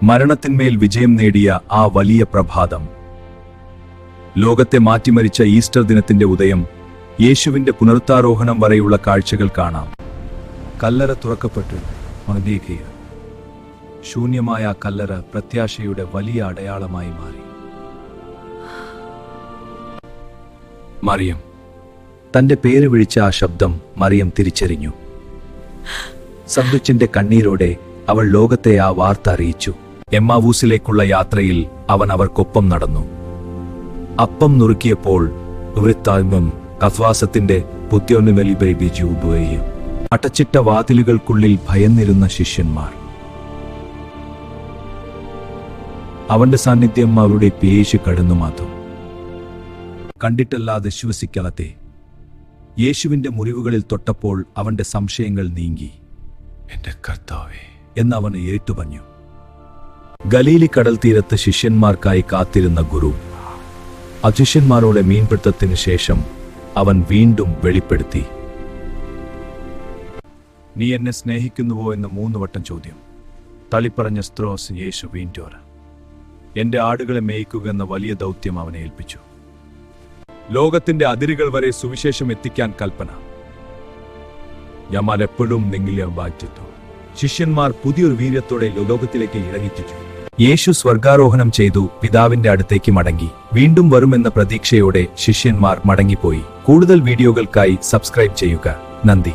മരണത്തിന്മേൽ വിജയം നേടിയ ആ വലിയ പ്രഭാതം, ലോകത്തെ മാറ്റിമറിച്ച ഈസ്റ്റർ ദിനത്തിന്റെ ഉദയം, യേശുവിന്റെ പുനരുദ്ധാരോഹണം വരെയുള്ള കാഴ്ചകൾ കാണാം. കല്ലറ തുറക്കപ്പെട്ടു മതിക്കുക. ശൂന്യമായ ആ കല്ലറ പ്രത്യാശയുടെ വലിയ അടയാളമായി മാറി. മറിയം, തന്റെ പേര് വിളിച്ച ആ ശബ്ദം മറിയം തിരിച്ചറിഞ്ഞു. സന്തുച്ചിന്റെ കണ്ണീരോടെ അവൾ ലോകത്തെ ആ വാർത്ത അറിയിച്ചു. എമ്മാവൂസിലേക്കുള്ള യാത്രയിൽ അവൻ അവർക്കൊപ്പം നടന്നു. അപ്പം നുറുക്കിയപ്പോൾ കസ്വാസത്തിന്റെ പുത്യോനുവലിബിജുബയും അടച്ചിട്ട വാതിലുകൾക്കുള്ളിൽ ഭയന്നിരുന്ന ശിഷ്യന്മാർ. അവന്റെ സാന്നിധ്യം അവരുടെ പേശി കടന്നു മാത്രം. കണ്ടിട്ടല്ലാതെ വിശ്വസിക്കാതെ യേശുവിന്റെ മുറിവുകളിൽ തൊട്ടപ്പോൾ അവന്റെ സംശയങ്ങൾ നീങ്ങി. എന്റെ കർത്താവേ എന്നവൻ ഏറ്റുപറഞ്ഞു. ഗലീലി കടൽ തീരത്ത് ശിഷ്യന്മാർക്കായി കാത്തിരുന്ന ഗുരു അശിഷ്യന്മാരോടെ മീൻപിടുത്തത്തിന് ശേഷം അവൻ വീണ്ടും വെളിപ്പെടുത്തി. നീ എന്നെ സ്നേഹിക്കുന്നുവോ എന്ന് 3 വട്ടം ചോദ്യം. തളിപ്പറഞ്ഞ സ്ത്രോസ് യേശു വീണ്ടോർ എന്റെ ആടുകളെ മേയ്ക്കുക എന്ന വലിയ ദൗത്യം അവനെ ഏൽപ്പിച്ചു. ലോകത്തിന്റെ അതിരുകൾ വരെ സുവിശേഷം എത്തിക്കാൻ കൽപ്പന. ഞാൻ എപ്പോഴും നിങ്ങളെ വാഴ്ത്തുന്നു. ശിഷ്യന്മാർ പുതിയൊരു വീര്യത്തോടെ ലോകത്തിലേക്ക് ഇറങ്ങിത്തിരിച്ചു. യേശു സ്വർഗാരോഹണം ചെയ്തു പിതാവിന്റെ അടുത്തേക്ക് മടങ്ങി. വീണ്ടും വരുമെന്ന പ്രതീക്ഷയോടെ ശിഷ്യന്മാർ മടങ്ങിപ്പോയി. കൂടുതൽ വീഡിയോകൾക്കായി സബ്സ്ക്രൈബ് ചെയ്യുക. നന്ദി.